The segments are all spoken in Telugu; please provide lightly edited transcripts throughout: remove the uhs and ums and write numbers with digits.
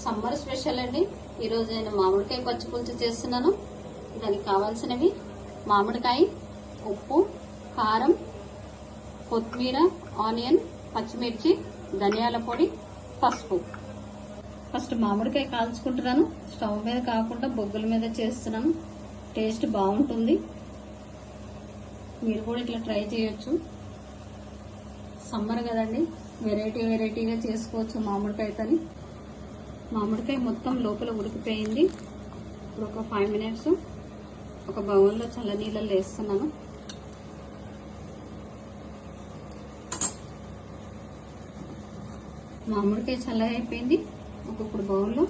సమ్మర్ స్పెషల్ అండి. ఈరోజు నేను మామిడికాయ పచ్చి పులుసు చేస్తున్నాను. దానికి కావాల్సినవి మామిడికాయ, ఉప్పు, కారం, కొత్తిమీర, ఆనియన్, పచ్చిమిర్చి, ధనియాల పొడి, పసుపు. ఫస్ట్ మామిడికాయ కాల్చుకుంటున్నాను. స్టవ్ మీద కాకుండా బొగ్గుల మీద చేస్తున్నాను. టేస్ట్ బాగుంటుంది. మీరు కూడా ఇట్లా ట్రై చేయొచ్చు. సమ్మర్ కదండి, వెరైటీగా చేసుకోవచ్చు మామిడికాయతోని. మామిడికాయ మొత్తం లోపల ఉడికిపోయింది. ఇప్పుడు ఒక 5 మినిట్స్ ఒక బౌల్లో చల్ల నీళ్ళల్లో వేస్తున్నాను. మామిడికాయ చల్లగా అయిపోయింది. ఒక్కొక్క బౌల్లో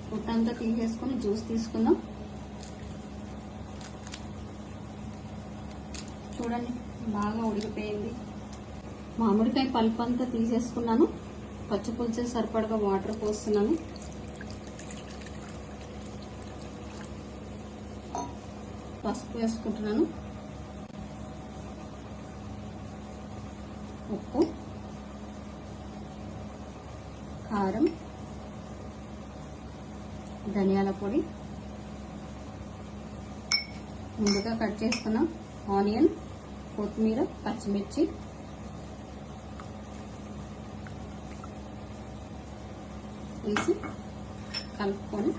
పుట్టంతా తీసేసుకొని జ్యూస్ తీసుకుందాం. చూడండి, బాగా ఉడికిపోయింది. మామిడికాయ పల్పు అంతా తీసేసుకున్నాను. పచ్చి పులుసు సరిపడగా వాటర్ పోస్తున్నాను. పసుపు వేసుకుంటున్నాను, ఉప్పు, కారం, ధనియాల పొడి, ముందుగా కట్ చేసుకున్న ఆనియన్, కొత్తిమీర, పచ్చిమిర్చి, వేసి కలుపుకొని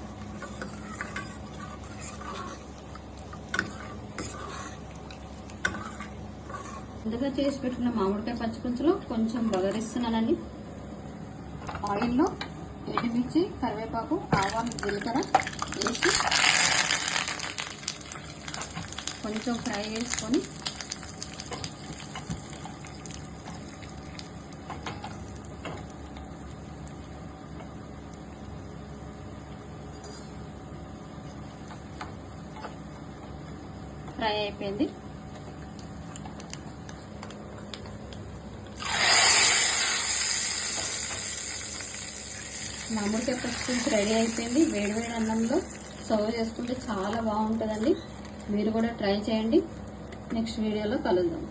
ముందుగా చేసి పెట్టుకున్న మామిడికాయ పచ్చి పులుసులో కొంచెం బగరిస్తున్నానండి. ఆయిల్లో ఎండుమిర్చి, కరివేపాకు, ఆవాలు, జీలకర్ర వేసి కొంచెం ఫ్రై చేసుకొని ఫ్రై అయిపోయింది. మామిడికాయ పచ్చి పులుసు రెడీ అయిపోయింది. వేడివేడి అన్నంలో సర్వ్ చేసుకుంటే చాలా బాగుంటుందండి. మీరు కూడా ట్రై చేయండి. నెక్స్ట్ వీడియోలో కలుద్దాం.